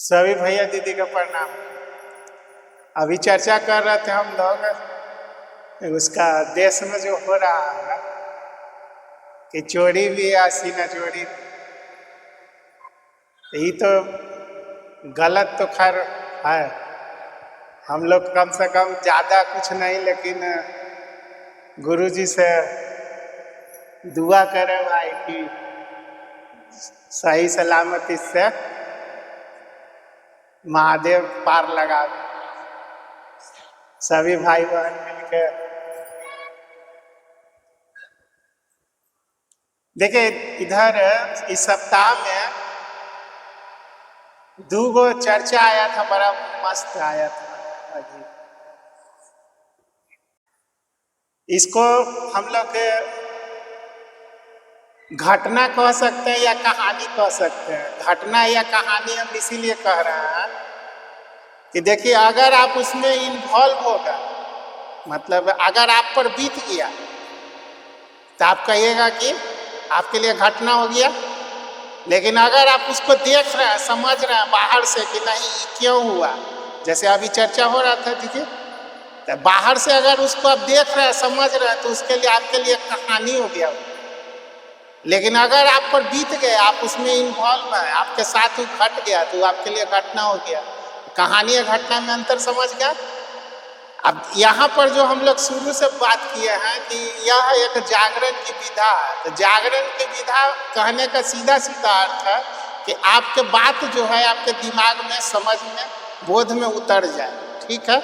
सभी भैया दीदी का प्रणाम। अभी चर्चा कर रहे थे हम लोग उसका देश में जो हो रहा है कि चोरी भी है सीना चोरी, यही तो गलत तो खैर है। हम लोग कम से कम ज़्यादा कुछ नहीं, लेकिन गुरुजी से दुआ करें भाई कि सही सलामती से महादेव पार लगा दे। सभी भाई बहन मिलकर देखिए, इधर इस सप्ताह में दो चर्चा आया था, बड़ा मस्त आया था अभी। इसको हम लोग घटना कह सकते हैं या कहानी कह सकते हैं। घटना या कहानी हम इसीलिए कह रहे हैं कि देखिए, अगर आप उसमें इन्वॉल्व होगा, मतलब अगर आप पर बीत गया तो आप कहिएगा कि आपके लिए घटना हो गया। लेकिन अगर आप उसको देख रहे हैं, समझ रहे हैं बाहर से कि नहीं क्यों हुआ, जैसे अभी चर्चा हो रहा था, ठीक है, तो बाहर से अगर उसको आप देख रहे हैं, समझ रहे हैं, तो उसके लिए आपके लिए कहानी हो गया। लेकिन अगर आप पर बीत गए, आप उसमें इन्वॉल्व हैं, आपके साथ ही घट गया, तो आपके लिए घटना हो गया। कहानी और घटना में अंतर समझ गया। अब यहाँ पर जो हम लोग शुरू से बात किए हैं कि यह एक जागरण की विधा है, तो जागरण की विधा कहने का सीधा सीधा अर्थ है कि आपके बात जो है आपके दिमाग में, समझ में, बोध में उतर जाए। ठीक है,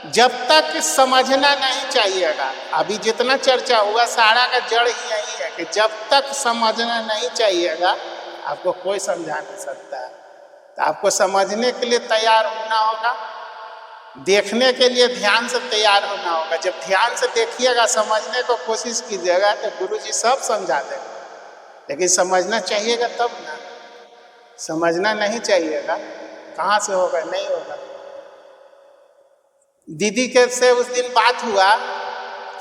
जब तक समझना नहीं चाहिएगा। अभी जितना चर्चा हुआ सारा का जड़ ही यही है कि जब तक समझना नहीं चाहिएगा आपको कोई समझा नहीं सकता है। तो आपको समझने के लिए तैयार होना होगा, देखने के लिए ध्यान से तैयार होना होगा। जब ध्यान से देखिएगा, समझने को कोशिश कीजिएगा, तो गुरुजी सब समझा देंगे। लेकिन समझना चाहिएगा तब ना, समझना नहीं चाहिएगा कहाँ से होगा, नहीं होगा। दीदी के से उस दिन बात हुआ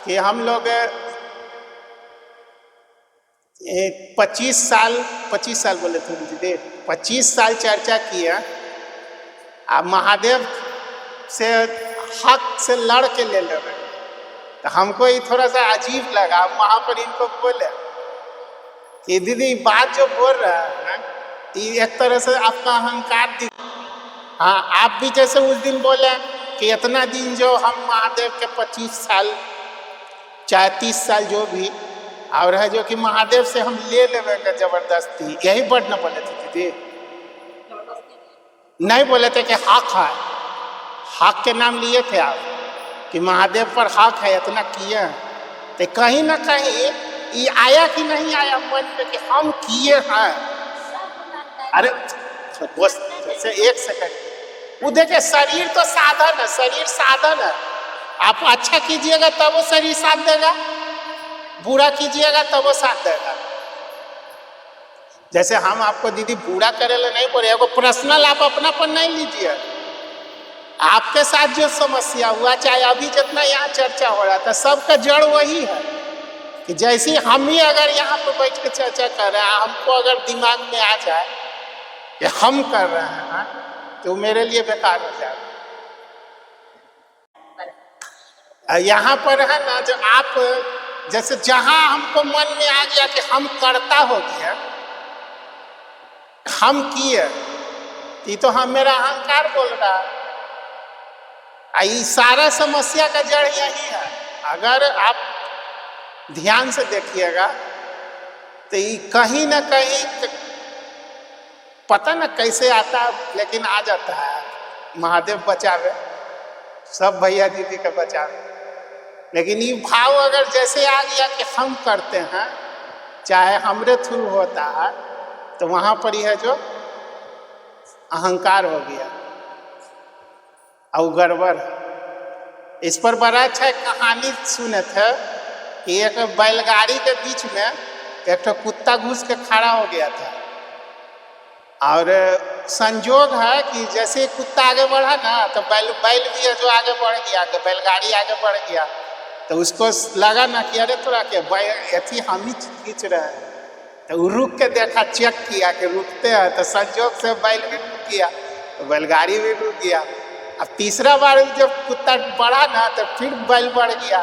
कि हम लोग 25 साल बोले थे दीदी, 25 साल चर्चा किया। अब महादेव से हक से लड़ के ले रहे, तो हमको ये थोड़ा सा अजीब लगा। वहाँ पर इनको बोले कि दीदी बात जो बोल रहा है ये एक तरह से आपका अहंकार दिख। हाँ, आप भी जैसे उस दिन बोले कि इतना दिन जो हम महादेव के 25 साल चाहे 30 साल जो भी और है, जो कि महादेव से हम ले लेवे का जबरदस्ती, यही वर्ड न बोले थे दीदी। नहीं बोले थे कि हक है, हक के नाम लिए थे आप कि महादेव पर हक है, इतना किए। तो कहीं ना कहीं ये आया कि नहीं आया मन में कि हम किए हैं। अरे बस जैसे एक सेकंड, वो देखे शरीर तो साधन है, शरीर साधन है। आप अच्छा कीजिएगा तब वो शरीर साथ देगा, बुरा कीजिएगा तब वो साथ देगा। जैसे हम आपको दीदी बुरा करेला नहीं बोले, वो पर्सनल आप अपना पर नहीं लीजिए। आपके साथ जो समस्या हुआ, चाहे अभी जितना यहाँ चर्चा हो रहा था, सबका जड़ वही है कि जैसे हम ही अगर यहाँ पर बैठ के चर्चा कर रहे हैं, हमको अगर दिमाग में आ जाए कि हम कर रहे हैं तो मेरे लिए बेकार हो जाए। यहाँ पर है ना, जो आप जैसे जहाँ हमको मन में आ गया कि हम करता हो गया, हम किए, ये तो हम मेरा अहंकार बोल रहा है। ये सारा समस्या का जड़ यही है। अगर आप ध्यान से देखिएगा तो ये कहीं ना कहीं पता ना कैसे आता है, लेकिन आ जाता है। महादेव बचावे, सब भैया दीदी का बचावे। लेकिन ये भाव अगर जैसे आ गया कि हम करते हैं, चाहे हमरे थ्रू होता है, तो वहाँ पर यह जो अहंकार हो गया और गड़बड़। इस पर बड़ा अच्छा एक कहानी सुने थे कि एक बैलगाड़ी के बीच में एक तो कुत्ता घुस के खड़ा हो गया था, और संजोग है कि जैसे कुत्ता आगे बढ़ा ना, तो बैल भी है जो आगे बढ़ गया, तो बैलगाड़ी आगे बढ़ गया। तो उसको लगा ना कि अरे थोड़ा के अथी हम ही खींच रहे हैं। तो वो रुक के देखा, चेक किया कि रुकते हैं, तो संजोग से बैल भी रुक गया। तो बैलगाड़ी भी रुक गया। अब तीसरा बार जब कुत्ता बढ़ा ना तो फिर बैल बढ़ गया,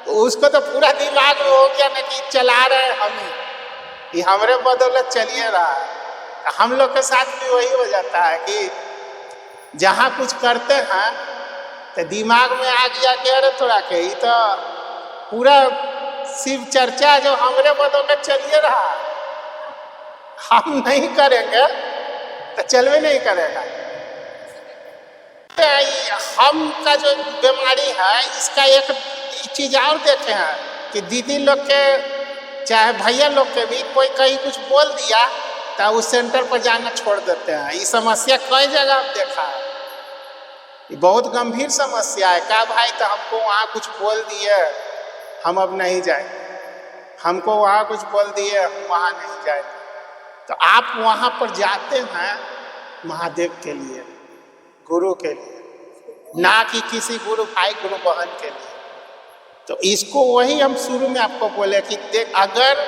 तो उसको तो पूरा दिमाग में हो गया ना कि चला रहे हम ही, ये हमारे बदौलत चलिए रहा है। हम लोग के साथ भी वही हो जाता है कि जहाँ कुछ करते हैं तो दिमाग में आ गया कि अरे थोड़ा के ये तो पूरा शिव चर्चा जो हमारे बदौलत चलिए रहा है, हम नहीं करेंगे तो चलवे नहीं करेगा। हम का जो बीमारी है इसका एक चीज और देखे हैं कि दीदी लोग के चाहे भैया लोग के भी कोई कहीं कुछ बोल दिया तो उस सेंटर पर जाना छोड़ देते हैं। ये समस्या कई जगह देखा है, ये बहुत गंभीर समस्या है। क्या भाई तो हमको वहाँ कुछ बोल दिए हम अब नहीं जाएंगे, हमको वहाँ कुछ बोल दिए हम वहाँ नहीं जाएंगे। तो आप वहाँ पर जाते हैं महादेव के लिए, गुरु के लिए, ना कि किसी गुरु भाई गुरु बहन के लिए। तो इसको वही हम शुरू में आपको बोले कि देख, अगर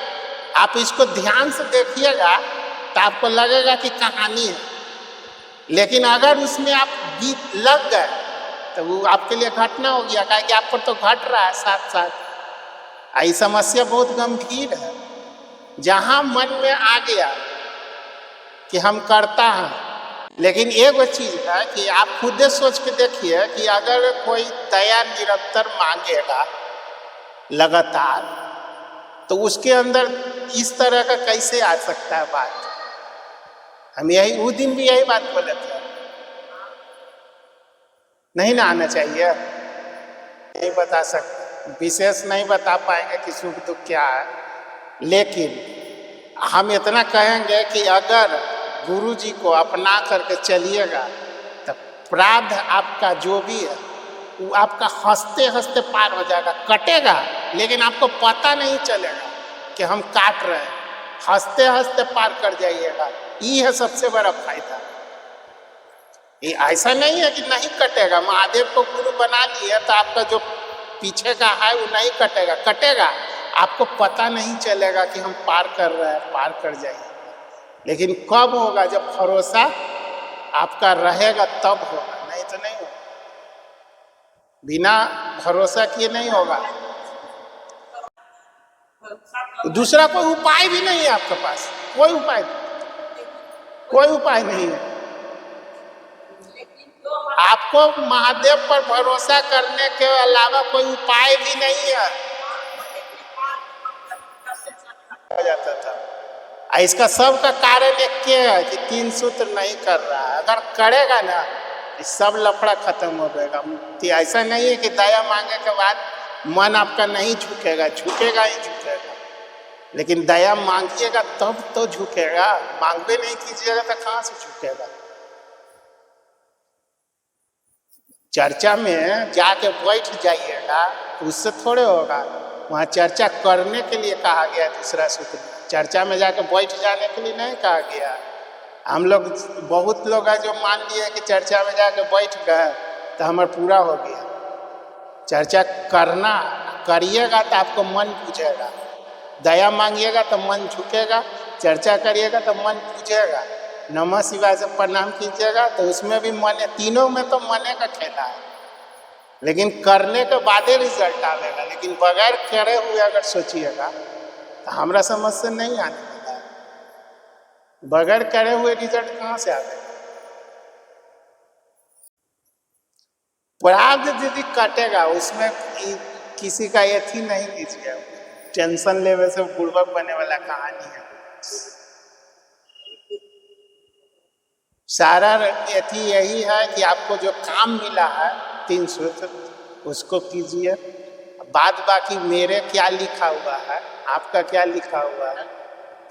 आप इसको ध्यान से देखिएगा तो आपको लगेगा कि कहानी है, लेकिन अगर उसमें आप बीत लग गए तो वो आपके लिए घटना हो गया, क्या कि आप पर तो घट रहा है साथ साथ। ये समस्या बहुत गंभीर है। जहाँ मन में आ गया कि हम करता हैं, लेकिन एक वो चीज़ है कि आप खुद सोच के देखिए कि अगर कोई दया निरंतर मांगेगा लगातार तो उसके अंदर इस तरह का कैसे आ सकता है बात। हम यही उस दिन भी यही बात बोले थे, नहीं ना आना चाहिए। नहीं बता सकते, विशेष नहीं बता पाएंगे कि सुख दुख क्या है, लेकिन हम इतना कहेंगे कि अगर गुरु जी को अपना करके चलिएगा तो प्रारब्ध आपका जो भी है वो आपका हंसते हंसते पार हो जाएगा। कटेगा लेकिन आपको पता नहीं चलेगा कि हम काट रहे हैं, हंसते हंसते पार कर जाइएगा। ये है सबसे बड़ा फायदा। ये ऐसा नहीं है कि नहीं कटेगा। महादेव को गुरु बना लिए तो आपका जो पीछे का है वो नहीं कटेगा, कटेगा, आपको पता नहीं चलेगा कि हम पार कर रहे हैं, पार कर जाइए। लेकिन कब होगा? जब भरोसा आपका रहेगा तब होगा, नहीं तो नहीं होगा। बिना भरोसा किए नहीं होगा। दूसरा कोई उपाय भी नहीं है आपके पास, कोई उपाय नहीं है। आपको महादेव पर भरोसा करने के अलावा कोई उपाय भी नहीं है। हो जाता था। इसका सब का कारण एक क्या है कि 3 सूत्र नहीं कर रहा है। अगर करेगा ना सब लफड़ा खत्म हो जाएगा। ऐसा नहीं है कि दया मांगे के बाद मन आपका नहीं झुकेगा, झुकेगा ही झुकेगा, लेकिन दया मांगिएगा तब तो झुकेगा। मांगवे नहीं कीजिएगा तो कहाँ से झुकेगा। चर्चा में जाके बैठ जाइएगा तो उससे थोड़े होगा। वहाँ चर्चा करने के लिए कहा गया है। दूसरा सूत्र चर्चा में जाके बैठ जाने के लिए नहीं कहा गया। हम लोग बहुत लोग हैं जो मान लिए कि चर्चा में जाके बैठ गए तो हमारा पूरा हो गया। चर्चा करना करिएगा तो आपको मन पूछेगा, दया मांगिएगा तो मन झुकेगा, चर्चा करिएगा तो मन पूछेगा, नमः शिवाय से प्रणाम कीजिएगा तो उसमें भी मन, तीनों में तो मने का खेला है। लेकिन करने के बाद ही रिजल्ट आएगा। लेकिन बगैर करे हुए अगर सोचिएगा तो हमारा समझ से नहीं आने वाला है। बगैर करे हुए रिजल्ट कहाँ से आएगा? प्रारब्ध यदि कटेगा उसमें किसी का एथी नहीं लीजिए। टेंशन लेवे से बुड़बक बने वाला कहानी है। सारा एथी यही है कि आपको जो काम मिला है 3 सूत्र उसको कीजिए। बाद बाकी मेरे क्या लिखा हुआ है, आपका क्या लिखा हुआ है,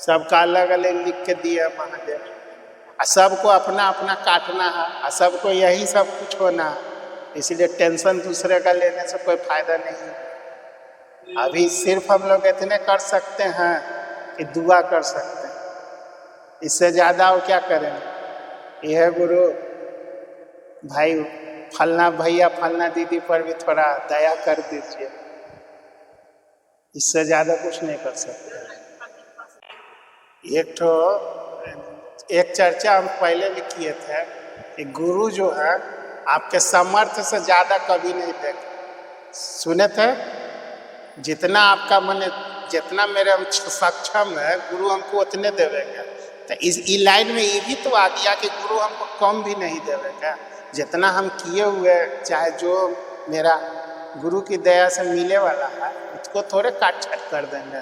सबका अलग अलग लिख के दिया महादेव। सबको अपना अपना काटना है और सबको यही सब कुछ होना है। इसलिए टेंशन दूसरे का लेने से कोई फायदा नहीं है। अभी सिर्फ हम लोग इतने कर सकते हैं कि दुआ कर सकते हैं। इससे ज़्यादा वो क्या करेंगे। यह गुरु भाई फलना भैया फलना दीदी पर भी थोड़ा दया कर दीजिए। इससे ज़्यादा कुछ नहीं कर सकते। एक चर्चा हम पहले भी किए थे कि गुरु जो है आपके सामर्थ्य से ज्यादा कभी नहीं देगा। सुने थे, जितना आपका मन, जितना मेरे हम सक्षम है गुरु हमको उतने देवेगा। तो इस लाइन में ये भी तो आ गया कि गुरु हमको कम भी नहीं देवेगा। जितना हम किए हुए, चाहे जो मेरा गुरु की दया से मिले वाला है उसको थोड़े काट छट कर देंगे।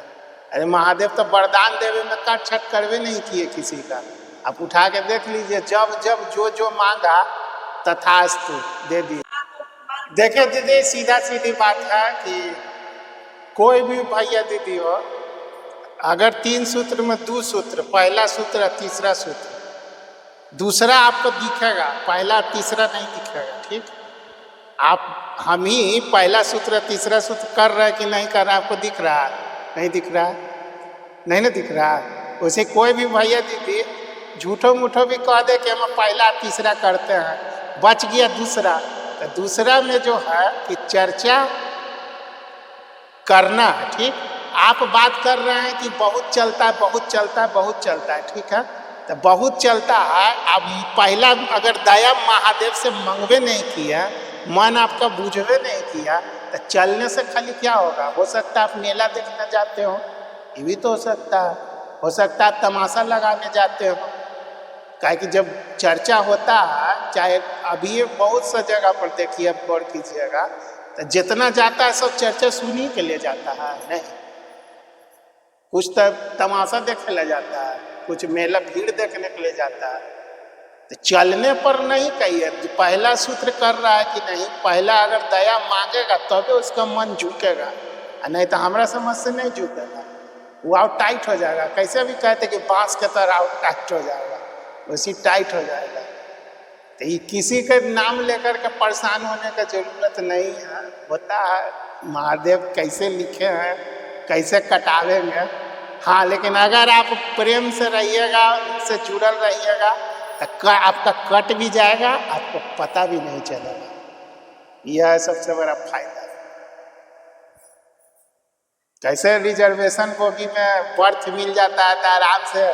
अरे महादेव तो वरदान देवे में काट छट करवे नहीं किए किसी का। आप उठा के देख लीजिए, जब जब जो जो मांगा तथास्तु दे दिए। देखिए दीदी, सीधा सीधी बात है कि कोई भी भैया दीदी हो, अगर 3 सूत्र में 2 सूत्र, पहला सूत्र और तीसरा सूत्र, दूसरा आपको दिखेगा, पहला तीसरा नहीं दिखेगा। ठीक, आप हम ही पहला सूत्र तीसरा सूत्र कर रहे हैं कि नहीं कर रहा, आपको दिख रहा है? नहीं दिख रहा, नहीं ना दिख रहा। वैसे कोई भी भैया दीदी झूठो मूठो भी कह दे कि हम पहला तीसरा करते हैं, बच गया दूसरा। तो दूसरा में जो है कि चर्चा करना है। ठीक, आप बात कर रहे हैं कि बहुत चलता है, बहुत चलता है, बहुत चलता है। ठीक है, तो बहुत चलता है। अब पहला अगर दया महादेव से मंगवे नहीं किया, मन आपका बूझवे नहीं किया, तो चलने से खाली क्या होगा? हो सकता है आप मेला देखने जाते हो, ये भी तो हो सकता है। हो सकता है तमाशा लगाने जाते हो। काहे कि जब चर्चा होता है, चाहे अभी बहुत सा जगह पर देखिए, आप गौर कीजिएगा, तो जितना जाता है सब चर्चा सुनने के लिए जाता है। नहीं, कुछ तो तमाशा देखने ले जाता है, कुछ मेला भीड़ देखने के लिए जाता है। तो चलने पर नहीं कहिए पहला सूत्र कर रहा है कि नहीं, पहला अगर दया मांगेगा तब तो उसका मन झुकेगा, नहीं तो हमारा समझ से नहीं झुकेगा, वो आउट टाइट हो जाएगा। कैसे भी कहते कि बांस के तरह आउट टाइट हो जाएगा, वैसी टाइट हो जाएगा। तो ये किसी के नाम लेकर के परेशान होने का जरूरत नहीं है। होता है महादेव कैसे लिखे हैं, कैसे कटावेंगे। हाँ, लेकिन अगर आप प्रेम से रहिएगा, उनसे जुड़ल रहिएगा, तो आपका कट भी जाएगा, आपको पता भी नहीं चलेगा। यह है सबसे बड़ा फायदा। कैसे रिजर्वेशन बोगी में बर्थ मिल जाता है तो आराम से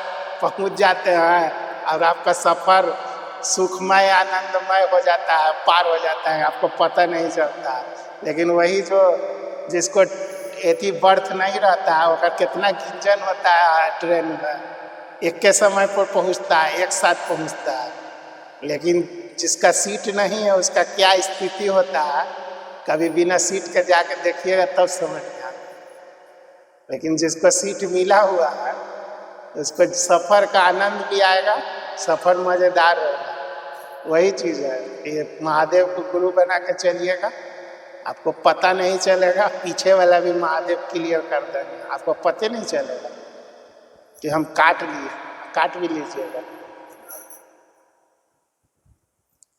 पहुंच जाते हैं, और आपका सफर सुखमय आनंदमय हो जाता है, पार हो जाता है, आपको पता नहीं चलता। लेकिन वही जो जिसको एती बर्थ नहीं रहता है, वो कितना गिंजन होता है ट्रेन में, एक के समय पर पहुंचता है, एक साथ पहुंचता है। लेकिन जिसका सीट नहीं है उसका क्या स्थिति होता है, कभी बिना सीट के जाके देखिएगा तब समझ में आता। लेकिन जिसको सीट मिला हुआ है उसको सफ़र का आनंद भी आएगा, सफ़र मज़ेदार होगा। वही चीज़ है, ये महादेव को गुरु बना के चलिएगा, आपको पता नहीं चलेगा, पीछे वाला भी महादेव क्लियर कर देंगे, आपको पता नहीं चलेगा कि हम काट लिए, काट भी लीजिएगा।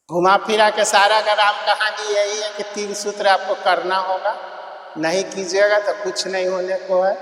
घुमा फिरा के सारा का राम कहानी यही है कि 3 सूत्र आपको करना होगा, नहीं कीजिएगा तो कुछ नहीं होने को है।